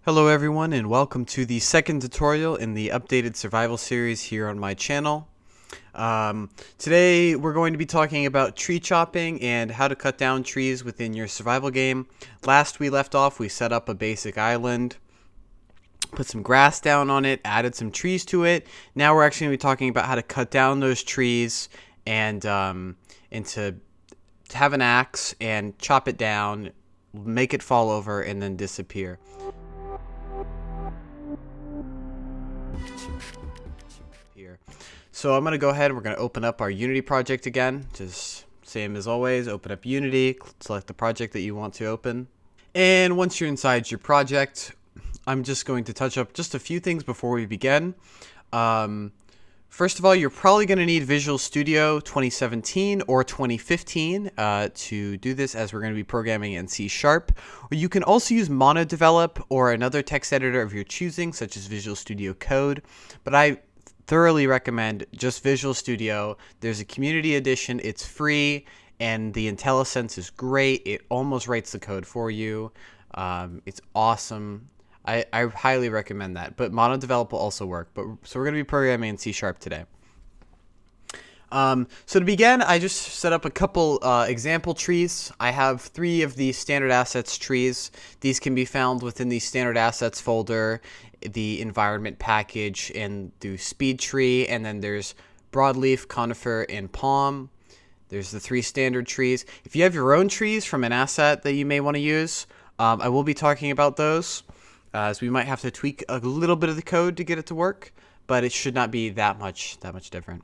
Hello everyone and welcome to the second tutorial in the updated survival series here on my channel. Today we're going to be talking about tree chopping and how to cut down trees within your survival game. Last we left off, we set up a basic island, put some grass down on it, added some trees to it. Now we're actually going to be talking about how to cut down those trees and to have an axe and chop it down, make it fall over, and then disappear. Here. So I'm going to go ahead and we're going to open up our Unity project again. Just same as always, open up Unity, select the project that you want to open. And once you're inside your project, I'm just going to touch up just a few things before we begin. First of all, you're probably going to need Visual Studio 2017 or 2015 to do this, as we're going to be programming in C#. Or you can also use MonoDevelop or another text editor of your choosing, such as Visual Studio Code. But I thoroughly recommend just Visual Studio. There's a community edition. It's free, and the IntelliSense is great. It almost writes the code for you. It's awesome. I highly recommend that, but MonoDevelop will also work. So we're going to be programming in C# today. So to begin, I just set up a couple example trees. I have 3 of the standard assets trees. These can be found within the standard assets folder, the environment package, and the speed tree. And then there's broadleaf, conifer, and palm. There's the 3 standard trees. If you have your own trees from an asset that you may want to use, I will be talking about those. So we might have to tweak a little bit of the code to get it to work, but it should not be that much different.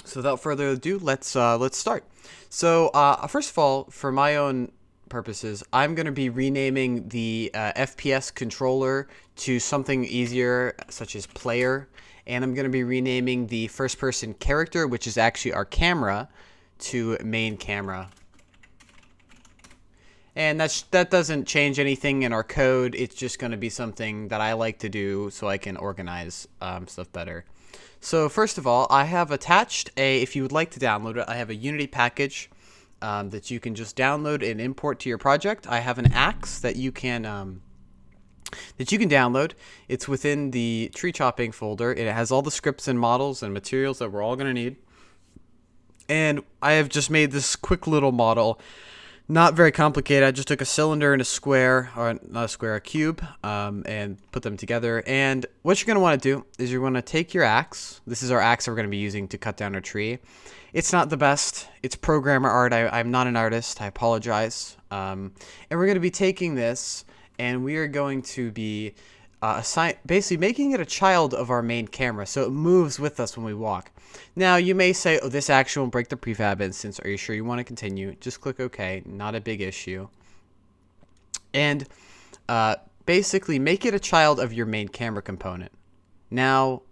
So without further ado, let's start. So first of all, for my own purposes, I'm going to be renaming the FPS controller to something easier, such as player, and I'm going to be renaming the first-person character, which is actually our camera, to main camera. And that doesn't change anything in our code. It's just going to be something that I like to do so I can organize stuff better. So first of all, I have attached if you would like to download it, I have a Unity package that you can just download and import to your project. I have an axe that you can download. It's within the tree chopping folder. It has all the scripts and models and materials that we're all going to need. And I have just made this quick little model. Not very complicated. I just took a cylinder and a square, or not a square, a cube, and put them together. And what you're going to want to do is you're going to take your axe. This is our axe that we're going to be using to cut down our tree. It's not the best. It's programmer art. I'm not an artist. I apologize. And we're going to be taking this, and we are going to be basically making it a child of our main camera, so it moves with us when we walk. Now, you may say, oh, this action will break the prefab instance. Are you sure you want to continue? Just click OK. Not a big issue. And basically, make it a child of your main camera component. Now,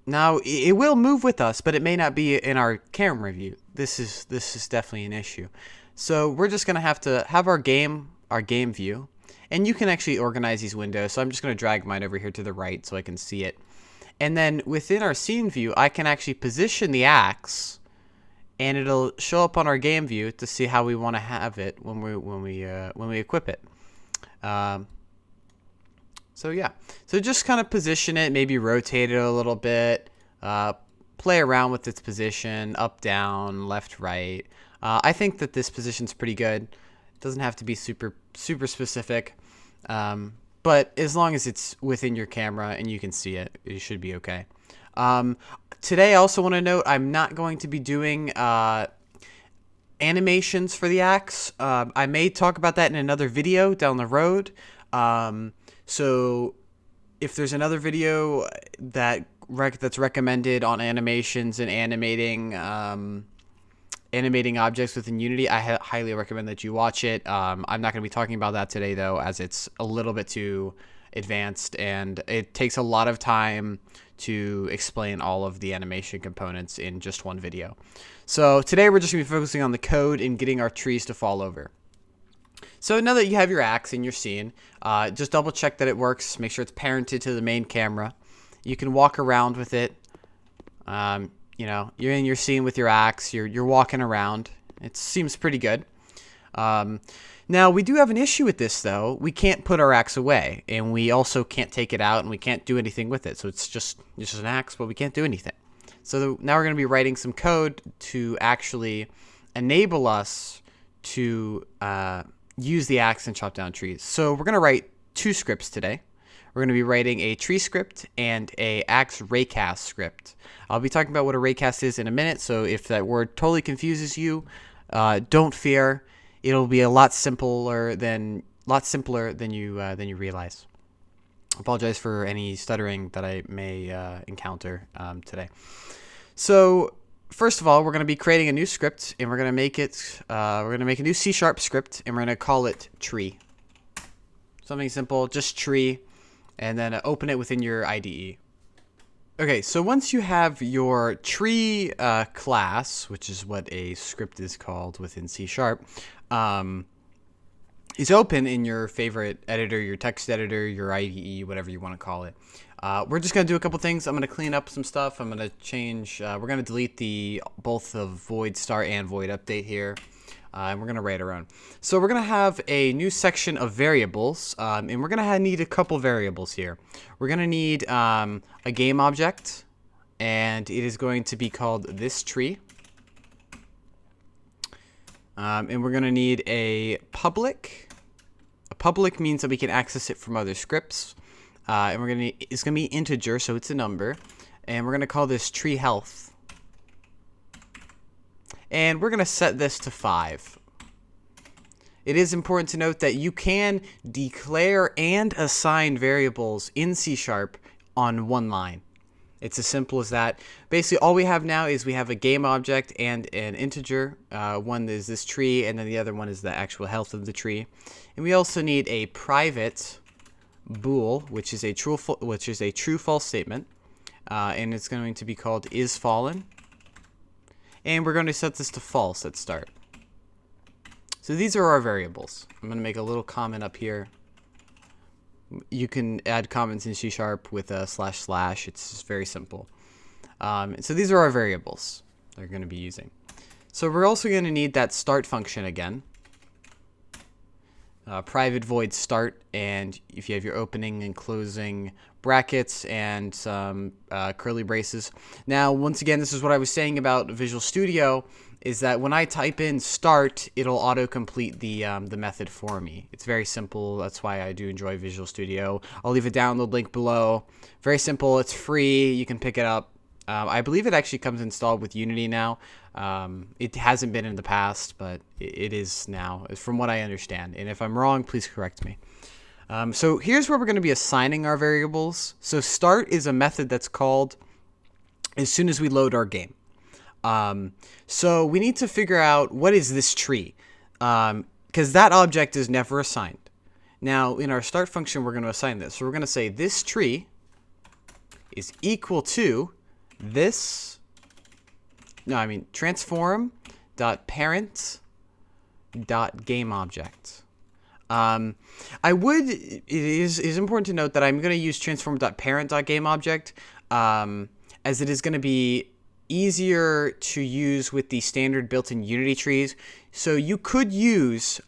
it will move with us, but it may not be in our camera view. This is definitely an issue. So we're just going to have our game view. And you can actually organize these windows. So I'm just going to drag mine over here to the right so I can see it. And then within our scene view, I can actually position the axe, and it'll show up on our game view to see how we want to have it when we equip it. So yeah, so just kind of position it, maybe rotate it a little bit, play around with its position, up, down, left, right. I think that this position's pretty good. It doesn't have to be super specific. But as long as it's within your camera and you can see it, it should be okay. Today, I also want to note I'm not going to be doing animations for the axe. I may talk about that in another video down the road. So if there's another video that's recommended on animations and animating objects within Unity, I highly recommend that you watch it. I'm not going to be talking about that today, though, as it's a little bit too advanced, and it takes a lot of time to explain all of the animation components in just one video. So today we're just going to be focusing on the code and getting our trees to fall over. So now that you have your axe in your scene, just double check that it works. Make sure it's parented to the main camera. You can walk around with it. You know, you're in your scene with your axe, you're walking around. It seems pretty good. Now, we do have an issue with this, though. We can't put our axe away, and we also can't take it out, and we can't do anything with it. So it's just an axe, but we can't do anything. So now we're going to be writing some code to actually enable us to use the axe and chop down trees. So we're going to write two scripts today. We're going to be writing a tree script and a axe raycast script. I'll be talking about what a raycast is in a minute, so if that word totally confuses you, don't fear. It'll be a lot simpler than you realize. I apologize for any stuttering that I may encounter today. So first of all, we're going to be creating a new script, and we're going to make it. We're going to make a new C# script, and we're going to call it tree. Something simple, just tree, and then open it within your IDE. Okay, so once you have your tree class, which is what a script is called within C#, is open in your favorite editor, your text editor, your IDE, whatever you want to call it. We're just going to do a couple things. I'm going to clean up some stuff. I'm going to change, we're going to delete both the void start and void update here. And we're going to write our own. So we're going to have a new section of variables, and we're going to need a couple variables here. We're going to need a game object, and it is going to be called this tree. And we're going to need a public. A public means that we can access it from other scripts. And it's going to be integer, so it's a number. And we're going to call this tree health. And we're going to set this to 5. It is important to note that you can declare and assign variables in C# on one line. It's as simple as that. Basically, all we have now is we have a game object and an integer. One is this tree, and then the other one is the actual health of the tree. And we also need a private bool, which is a true/false statement, and it's going to be called isFallen. And we're going to set this to false at start. So these are our variables. I'm going to make a little comment up here. You can add comments in C# with a // It's just very simple. So these are our variables they're going to be using. So we're also going to need that start function again. Private void start, and if you have your opening and closing brackets and some curly braces. Now, once again, this is what I was saying about Visual Studio, is that when I type in start, it'll auto-complete the method for me. It's very simple. That's why I do enjoy Visual Studio. I'll leave a download link below. Very simple. It's free. You can pick it up. I believe it actually comes installed with Unity now. It hasn't been in the past, but it is now, from what I understand. And if I'm wrong, please correct me. So here's where we're going to be assigning our variables. So start is a method that's called as soon as we load our game. So we need to figure out what is this tree, because that object is never assigned. Now, in our start function, we're going to assign this. So we're going to say this tree is equal to this, transform.parent.gameObject. It is important to note that I'm going to use transform.parent.gameObject, as it is going to be easier to use with the standard built-in Unity trees. So you could use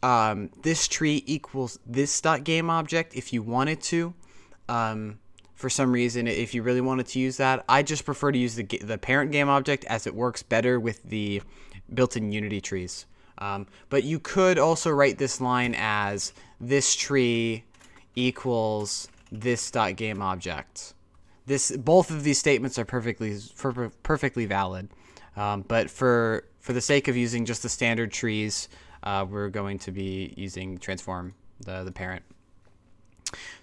this tree equals this.gameObject if you wanted to. For some reason, if you really wanted to use that, I just prefer to use the parent game object, as it works better with the built-in Unity trees. But you could also write this line as this tree equals this.gameObject. Both of these statements are perfectly valid. But for the sake of using just the standard trees, we're going to be using transform, the parent.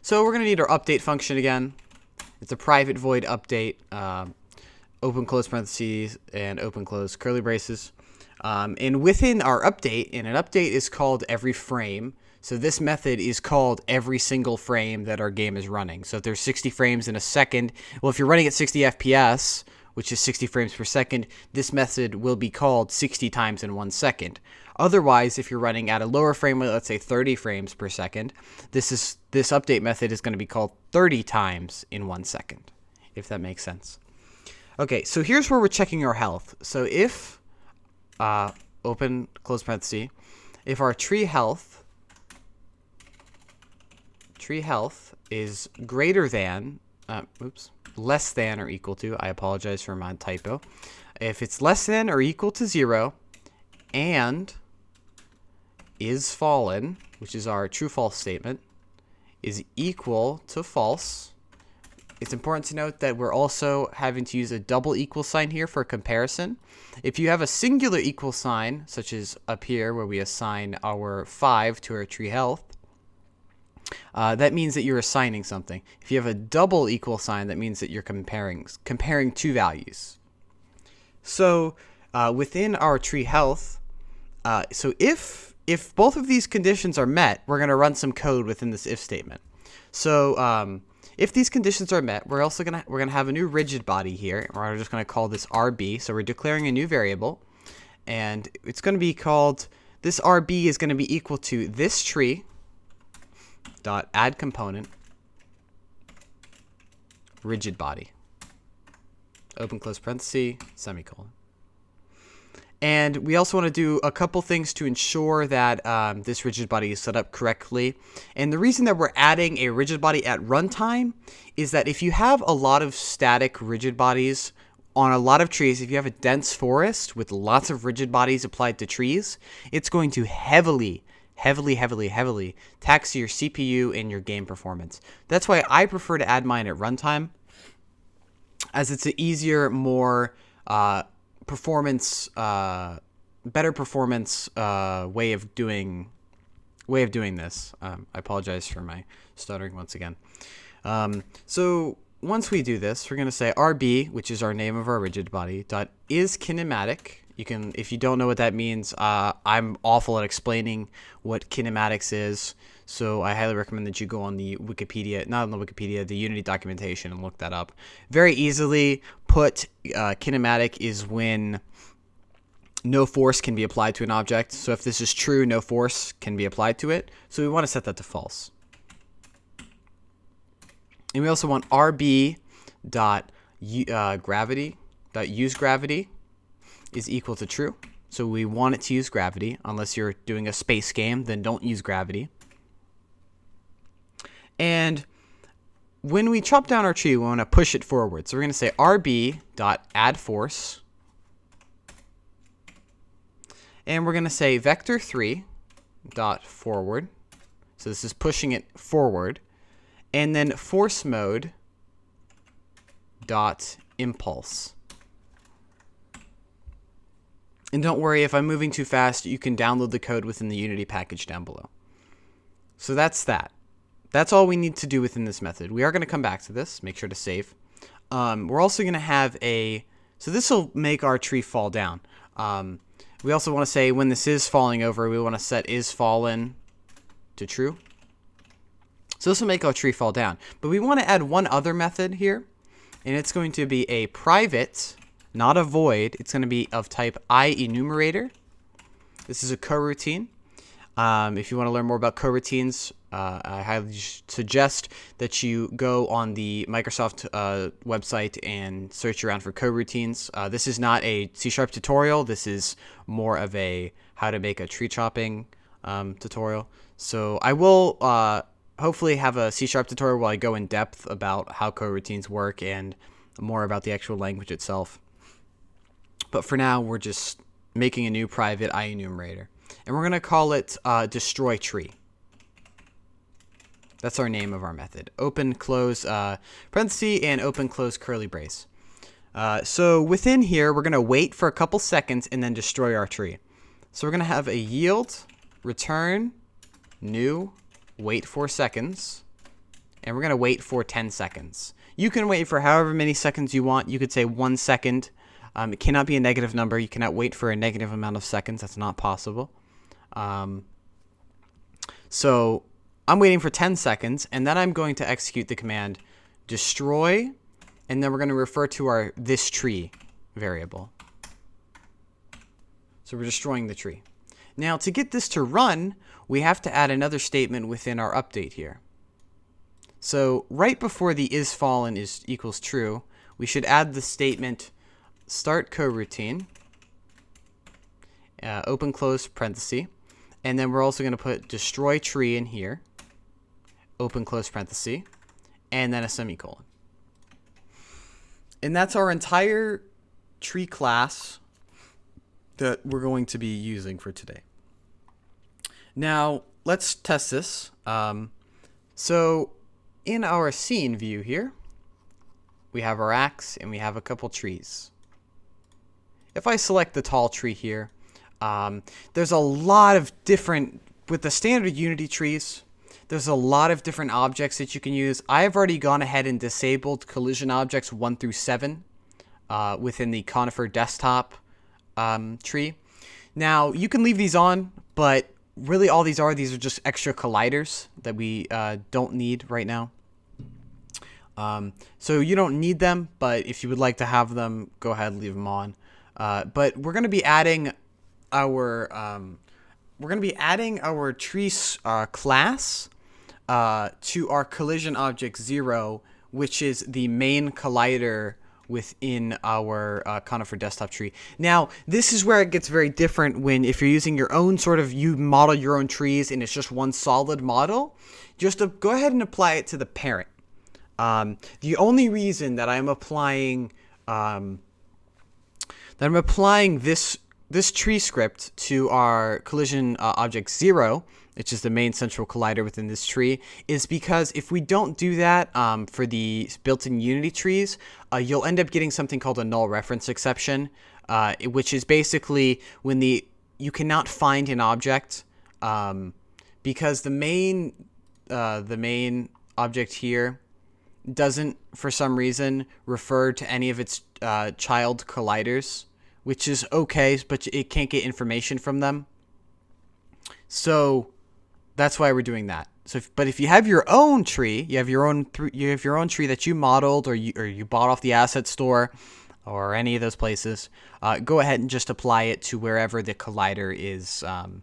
So we're going to need our update function again. It's a private void update, open close parentheses and open close curly braces. And within our update, and an update is called every frame. So this method is called every single frame that our game is running. So if there's 60 frames in a second, well, if you're running at 60 FPS, which is 60 frames per second, this method will be called 60 times in 1 second. Otherwise, if you're running at a lower frame rate, let's say 30 frames per second, this update method is going to be called 30 times in 1 second, if that makes sense. Okay, so here's where we're checking our health. So if open close parenthesis, if our tree health is greater than, less than or equal to, I apologize for my typo. If it's less than or equal to 0 and is fallen, which is our true-false statement, is equal to false. It's important to note that we're also having to use a double equal sign here for comparison. If you have a singular equal sign, such as up here where we assign our 5 to our tree health, that means that you're assigning something. If you have a double equal sign, that means that you're comparing two values. So within our tree health, so if both of these conditions are met, we're going to run some code within this if statement. So if these conditions are met, we're gonna have a new rigid body here. We're just going to call this RB. So we're declaring a new variable, and it's going to be called, this RB is going to be equal to this tree dot add component rigid body, open close parenthesis, semicolon. And we also want to do a couple things to ensure that this rigid body is set up correctly. And the reason that we're adding a rigid body at runtime is that if you have a lot of static rigid bodies on a lot of trees, if you have a dense forest with lots of rigid bodies applied to trees, it's going to heavily tax your CPU and your game performance. That's why I prefer to add mine at runtime, as it's an easier, more better performance way of doing this. I apologize for my stuttering once again. So once we do this, we're going to say RB, which is our name of our rigid body, dot is kinematic. You can, if you don't know what that means, I'm awful at explaining what kinematics is, so I highly recommend that you go on the Wikipedia, not on the Wikipedia, the Unity documentation, and look that up. Very easily put, kinematic is when no force can be applied to an object. So if this is true, no force can be applied to it. So we want to set that to false. And we also want RB dot gravity dot use gravity is equal to true. So we want it to use gravity. Unless you're doing a space game, then don't use gravity. And when we chop down our tree, we want to push it forward. So we're going to say RB dot add force. And we're going to say vector3 dot forward. So this is pushing it forward. And then force mode dot impulse. And don't worry, if I'm moving too fast, you can download the code within the Unity package down below. So that's that. That's all we need to do within this method. We are going to come back to this. Make sure to save. We're also going to have so this will make our tree fall down. We also want to say when this is falling over, we want to set is fallen to true. So this will make our tree fall down. But we want to add one other method here, and it's going to be a private, not a void. It's going to be of type IEnumerator. This is a coroutine. If you want to learn more about coroutines, I highly suggest that you go on the Microsoft website and search around for coroutines. This is not a C# tutorial. This is more of a how to make a tree chopping tutorial. So I will hopefully have a C# tutorial where I go in depth about how coroutines work and more about the actual language itself. But for now, we're just making a new private IEnumerator. And we're going to call it destroy tree. That's our name of our method. Open, close parenthesis, and open, close curly brace. So within here, we're going to wait for a couple seconds and then destroy our tree. So we're going to have a yield, return, new, wait 4 seconds, and we're going to wait for 10 seconds. You can wait for however many seconds you want. You could say 1 second. It cannot be a negative number. You cannot wait for a negative amount of seconds. That's not possible. So I'm waiting for 10 seconds, and then I'm going to execute the command destroy, and then we're going to refer to our this tree variable. So we're destroying the tree. Now, to get this to run, we have to add another statement within our update here. So right before the is fallen equals true, we should add the statement start coroutine, open close parenthesis, And then we're also going to put destroy tree in here, open close parenthesis, and then a semicolon. And that's our entire tree class that we're going to be using for today. Now, let's test this. So in our scene view here, we have our axe and we have a couple trees. If I select the tall tree here, there's a lot of different, with the standard Unity trees, there's a lot of different objects that you can use. I have already gone ahead and disabled collision objects 1 through 7 within the Conifer desktop tree. Now, you can leave these on, but really all these are just extra colliders that we don't need right now. So you don't need them, but if you would like to have them, go ahead and leave them on. But we're going to be adding our tree class to our collision object 0, which is the main collider within our Conifer desktop tree. Now, this is where it gets very different when if you're using your own you model your own trees and it's just one solid model, just to go ahead and apply it to the parent. The only reason that I'm applying this tree script to our collision object 0, which is the main central collider within this tree, is because if we don't do that for the built-in Unity trees, you'll end up getting something called a null reference exception, which is basically when you cannot find an object because the main object here doesn't, for some reason, refer to any of its child colliders, which is okay, but it can't get information from them. So that's why we're doing that. So, but if you have your own tree, you have your own tree that you modeled or you bought off the asset store or any of those places, go ahead and just apply it to wherever the collider is on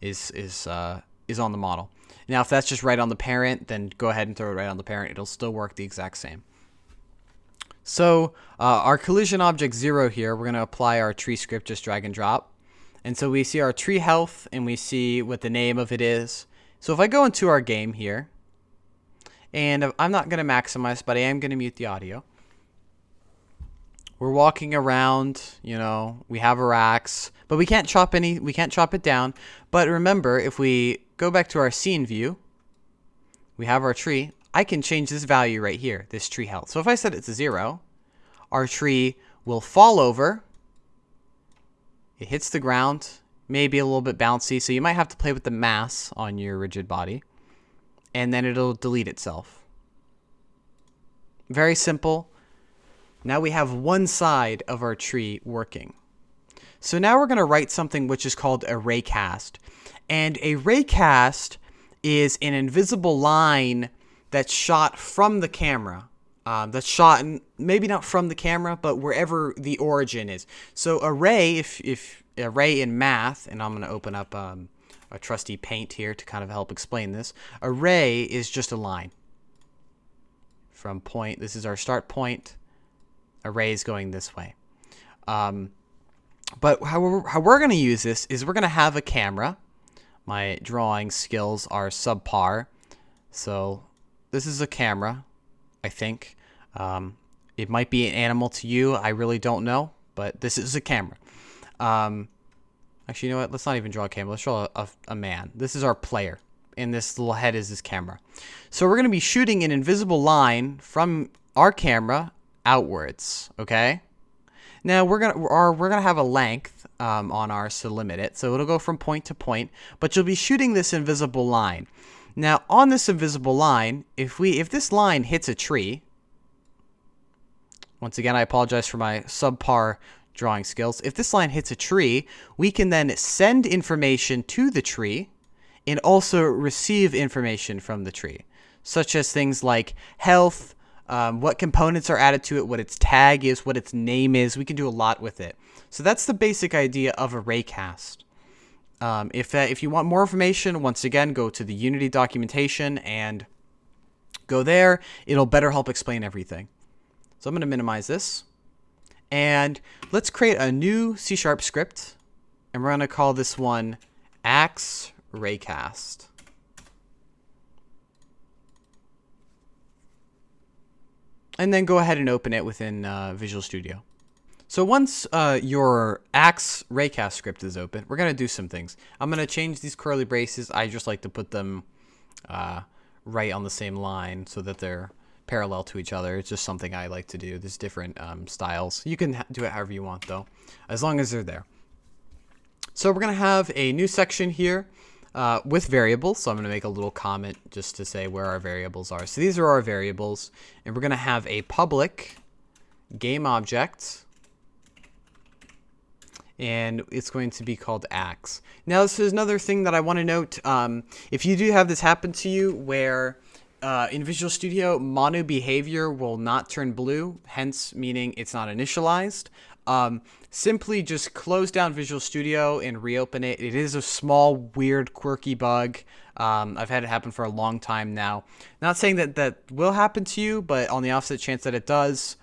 the model. Now, if that's just right on the parent, then go ahead and throw it right on the parent. It'll still work the exact same. So our collision object 0 here, we're going to apply our tree script, just drag and drop. And so we see our tree health and we see what the name of it is. So if I go into our game here, and I'm not going to maximize, but I am going to mute the audio. We're walking around, we have our axe, but we can't chop it down. But remember, if we go back to our scene view, we have our tree. I can change this value right here, this tree health. So if I set it to 0, our tree will fall over. It hits the ground, maybe a little bit bouncy, so you might have to play with the mass on your rigid body, and then it'll delete itself. Very simple. Now we have one side of our tree working. So now we're going to write something which is called a raycast. And a raycast is an invisible line that's shot from the camera. That's shot, maybe not from the camera, but wherever the origin is. So a ray, if a ray in math, and I'm going to open up a trusty Paint here to kind of help explain this. A ray is just a line from point. This is our start point. A ray is going this way. But how we're going to use this is we're going to have a camera. My drawing skills are subpar, so this is a camera, I think. It might be an animal to you. I really don't know, but this is a camera. Actually, you know what? Let's not even draw a camera. Let's draw a man. This is our player, and this little head is this camera. So we're going to be shooting an invisible line from our camera outwards, okay? Now we're gonna have a length on ours to limit it, so it'll go from point to point. But you'll be shooting this invisible line. Now on this invisible line, if this line hits a tree, once again I apologize for my subpar drawing skills. If this line hits a tree, we can then send information to the tree, and also receive information from the tree, such as things like health. What components are added to it, what its tag is, what its name is. We can do a lot with it. So that's the basic idea of a raycast. If you want more information, once again, go to the Unity documentation and go there. It'll better help explain everything. So I'm going to minimize this. And let's create a new C# script. And we're going to call this one axe raycast. And then go ahead and open it within Visual Studio. So once your Axe raycast script is open, we're going to do some things. I'm going to change these curly braces. I just like to put them right on the same line so that they're parallel to each other. It's just something I like to do. There's different styles. You can do it however you want, though, as long as they're there. So we're going to have a new section here with variables. So I'm going to make a little comment just to say where our variables are. So these are our variables, and we're going to have a public game object, and it's going to be called Axe. Now, this is another thing that I want to note. If you do have this happen to you where in Visual Studio, mono behavior will not turn blue, hence meaning it's not initialized, simply just close down Visual Studio and reopen it. It is a small, weird, quirky bug. I've had it happen for a long time now. Not saying that that will happen to you, but on the offset chance that it does,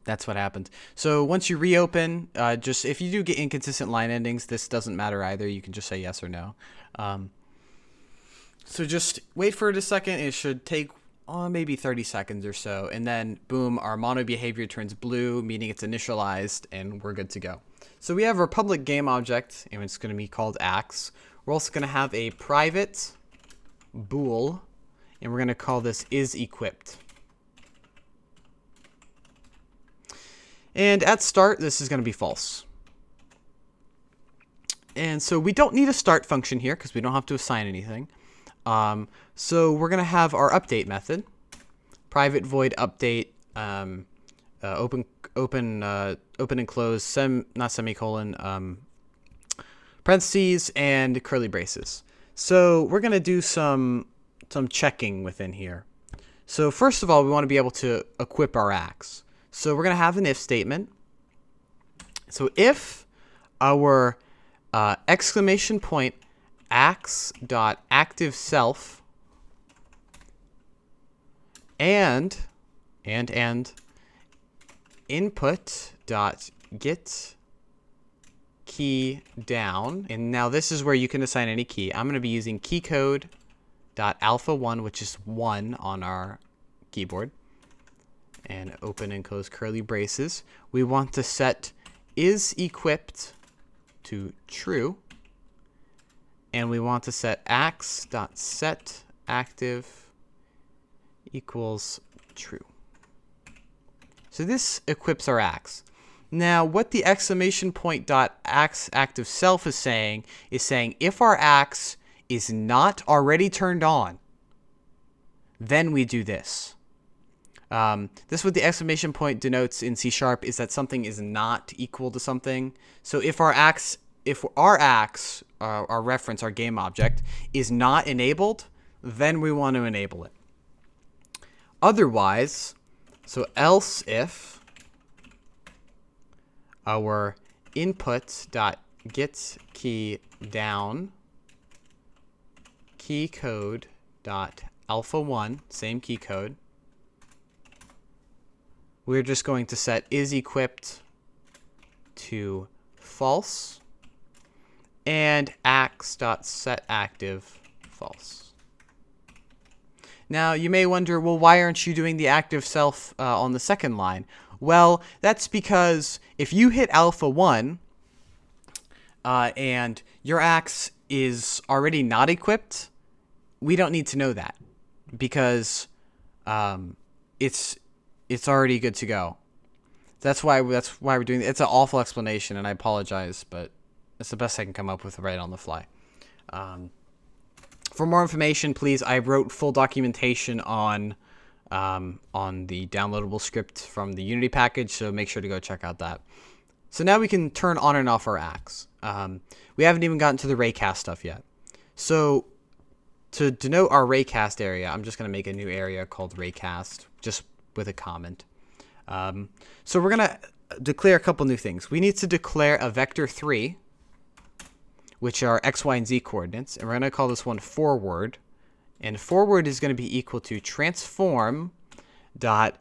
that's what happened. So once you reopen, just if you do get inconsistent line endings, this doesn't matter either. You can just say yes or no. So just wait for it a second. It should take maybe 30 seconds or so. And then, boom, our mono behavior turns blue, meaning it's initialized, and we're good to go. So we have our public game object, and it's going to be called Axe. We're also going to have a private bool, and we're going to call this isEquipped. And at start, this is going to be false. And so we don't need a start function here because we don't have to assign anything. So we're going to have our update method, private void update, open and close, not semicolon, parentheses, and curly braces. So we're going to do some checking within here. So first of all, we want to be able to equip our Axe. So we're going to have an if statement. So if our exclamation point axe.activeSelf and input.get key down, and now this is where you can assign any key. I'm going to be using keycode.alpha1, which is 1 on our keyboard, and open and close curly braces. We want to set isEquipped to true, and we want to set axe.setActive equals true. So this equips our Axe. Now, what the exclamation point .axeActiveSelf is saying if our Axe is not already turned on, then we do this. This is what the exclamation point denotes in C# is that something is not equal to something. So if our Axe, our reference, our game object, is not enabled, then we want to enable it. Otherwise, so else if our input.getKeyDown keycode.alpha1, same key code, we're just going to set isEquipped to false and axe.setActive false. Now, you may wonder, well, why aren't you doing the active self on the second line? Well, that's because if you hit alpha 1 and your Axe is already not equipped, we don't need to know that because it's already good to go. That's why we're doing it. It's an awful explanation, and I apologize, but it's the best I can come up with right on the fly. For more information, please, I wrote full documentation on the downloadable script from the Unity package, so make sure to go check out that. So now we can turn on and off our Axe. We haven't even gotten to the raycast stuff yet. So to denote our raycast area, I'm just going to make a new area called raycast, just with a comment. So we're going to declare a couple new things. We need to declare a vector3, which are x, y, and z coordinates, and we're going to call this one forward. And forward is going to be equal to transform direction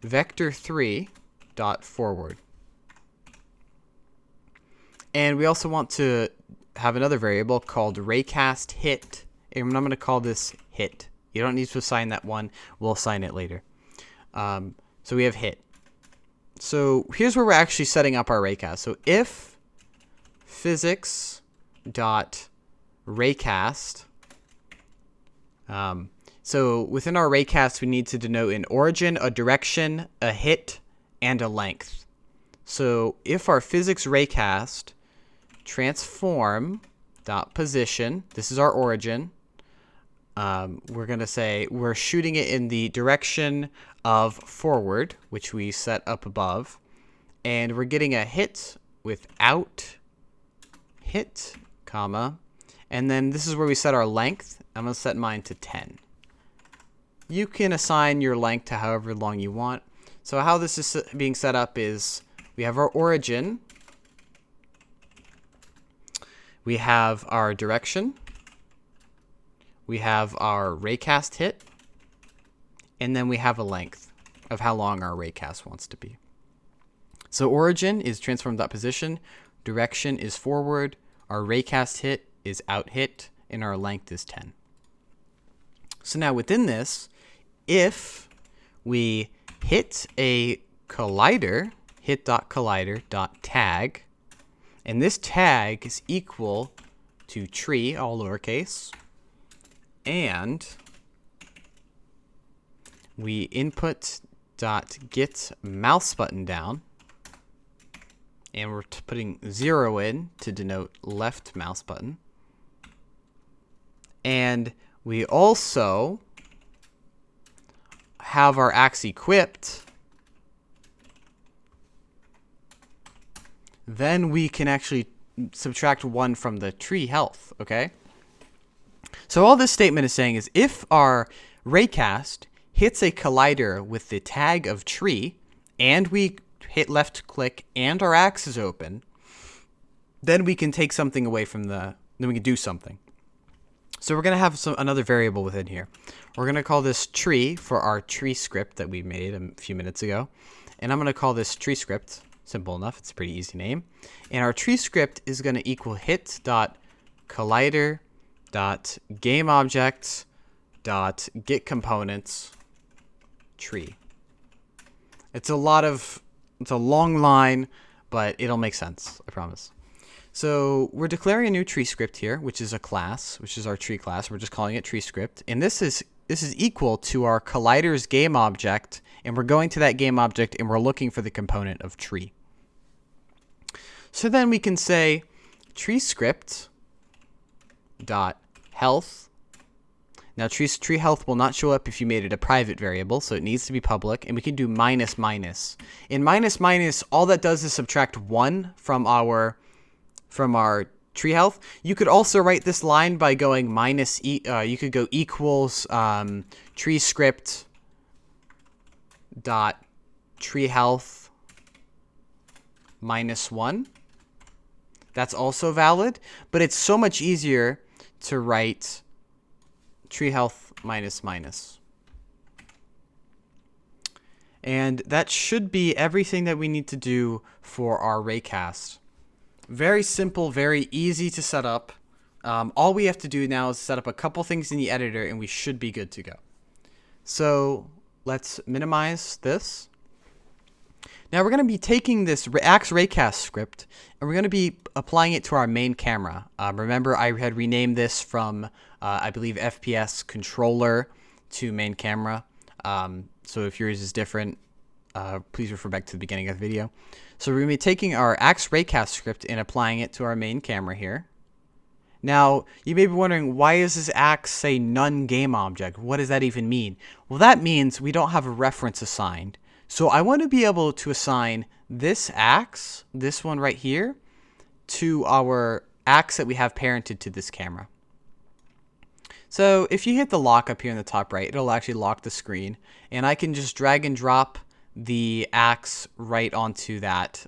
vector3 forward. And we also want to have another variable called raycast hit, and I'm going to call this hit. You don't need to assign that one. We'll assign it later. So we have hit. So here's where we're actually setting up our raycast. So if physics dot raycast, so within our raycast, we need to denote an origin, a direction, a hit, and a length. So if our physics raycast transform dot position, this is our origin. We're going to say we're shooting it in the direction of forward, which we set up above. And we're getting a hit without hit, comma. And then this is where we set our length. I'm going to set mine to 10. You can assign your length to however long you want. So how this is being set up is we have our origin. We have our direction. We have our raycast hit. And then we have a length of how long our raycast wants to be. So origin is transform.position. Direction is forward. Our raycast hit is out hit. And our length is 10. So now within this, if we hit a collider, hit.collider.tag, and this tag is equal to tree, all lowercase, and we input.get mouse button down, and we're putting 0 in to denote left mouse button. And we also have our axe equipped. Then we can actually subtract 1 from the tree health, okay? So all this statement is saying is if our raycast hits a collider with the tag of tree, and we hit left click and our axe is open, then we can take something away from then we can do something. So we're going to have another variable within here. We're going to call this tree for our tree script that we made a few minutes ago. And I'm going to call this tree script. Simple enough. It's a pretty easy name. And our tree script is going to equal hit.collider.gameObjects.getComponents tree. It's a long line, but it'll make sense, I promise. So we're declaring a new tree script here, which is a class, which is our tree class. We're just calling it tree script. And this is equal to our colliders game object. And we're going to that game object and we're looking for the component of tree. So then we can say tree script dot health. Now tree health will not show up if you made it a private variable, so it needs to be public. And we can do minus minus. In minus minus, all that does is subtract 1 from our tree health. You could also write this line by going minus you could go equals tree script dot tree health minus 1. That's also valid, but it's so much easier to write tree health minus minus. And that should be everything that we need to do for our raycast. Very simple, very easy to set up. All we have to do now is set up a couple things in the editor and we should be good to go. So let's minimize this. Now we're going to be taking this axe raycast script and we're going to be applying it to our main camera. Remember I had renamed this from, I believe, FPS controller to main camera. So if yours is different, please refer back to the beginning of the video. So we're going to be taking our axe raycast script and applying it to our main camera here. Now, you may be wondering, why does this axe say none game object? What does that even mean? Well, that means we don't have a reference assigned. So I want to be able to assign this axe, this one right here, to our axe that we have parented to this camera. So if you hit the lock up here in the top right, it'll actually lock the screen. And I can just drag and drop the axe right onto that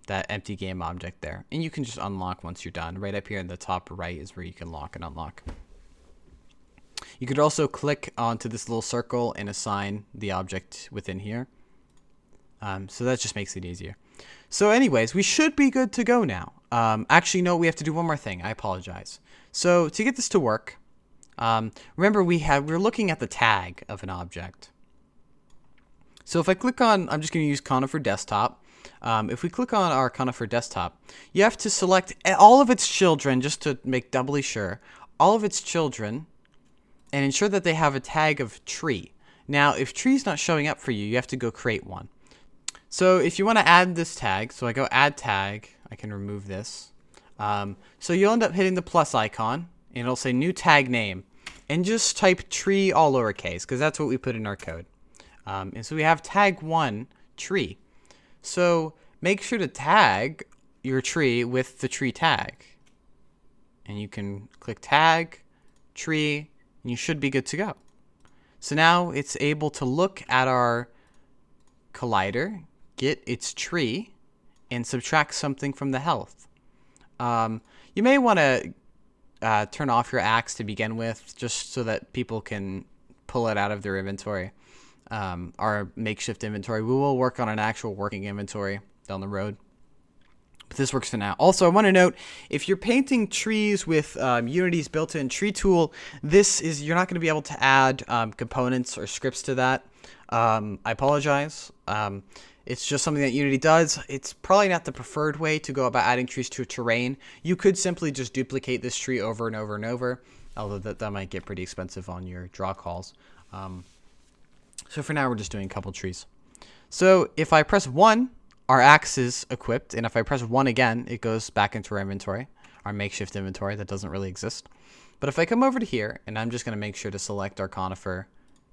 that empty game object there. And you can just unlock once you're done. Right up here in the top right is where you can lock and unlock. You could also click onto this little circle and assign the object within here. So that just makes it easier. So anyways, we should be good to go now. Actually, no, we have to do one more thing. I apologize. So to get this to work, remember we're looking at the tag of an object. So if I click on, I'm just going to use Conifer Desktop. If we click on our Conifer Desktop, you have to select all of its children, just to make doubly sure, all of its children, and ensure that they have a tag of tree. Now, if tree is not showing up for you, you have to go create one. So if you want to add this tag, so I go add tag, I can remove this. So you'll end up hitting the plus icon, and it'll say new tag name. And just type tree all lowercase, because that's what we put in our code. And so we have tag 1 tree. So make sure to tag your tree with the tree tag. And you can click tag, tree, and you should be good to go. So now it's able to look at our collider, get its tree, and subtract something from the health. You may want to turn off your axe to begin with, just so that people can pull it out of their inventory. Our makeshift inventory. We will work on an actual working inventory down the road. But this works for now. Also, I want to note, if you're painting trees with Unity's built-in tree tool, you're not going to be able to add components or scripts to that. I apologize. It's just something that Unity does. It's probably not the preferred way to go about adding trees to a terrain. You could simply just duplicate this tree over and over and over, although that might get pretty expensive on your draw calls. So for now, we're just doing a couple trees. So if I press 1, our axe is equipped, and if I press 1 again, it goes back into our inventory, our makeshift inventory that doesn't really exist. But if I come over to here, and I'm just going to make sure to select our Conifer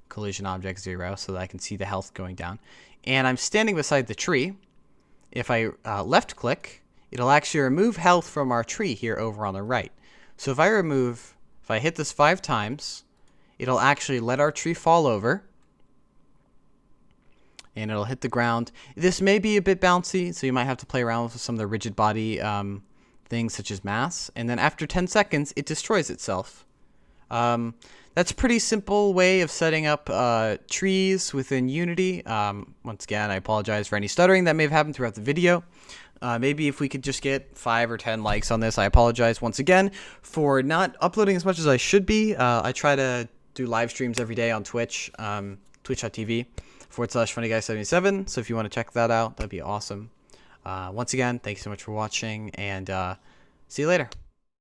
collision object 0 so that I can see the health going down, and I'm standing beside the tree, if I left click, it'll actually remove health from our tree here over on the right. So if I hit this 5 times, it'll actually let our tree fall over, and it'll hit the ground. This may be a bit bouncy, so you might have to play around with some of the rigid body things such as mass. And then after 10 seconds, it destroys itself. That's a pretty simple way of setting up trees within Unity. Once again, I apologize for any stuttering that may have happened throughout the video. Maybe if we could just get 5 or 10 likes on this. I apologize once again for not uploading as much as I should be. I try to do live streams every day on Twitch, twitch.tv/funnyguy77. So if you want to check that out, that'd be awesome. Once again, thanks so much for watching, and see you later.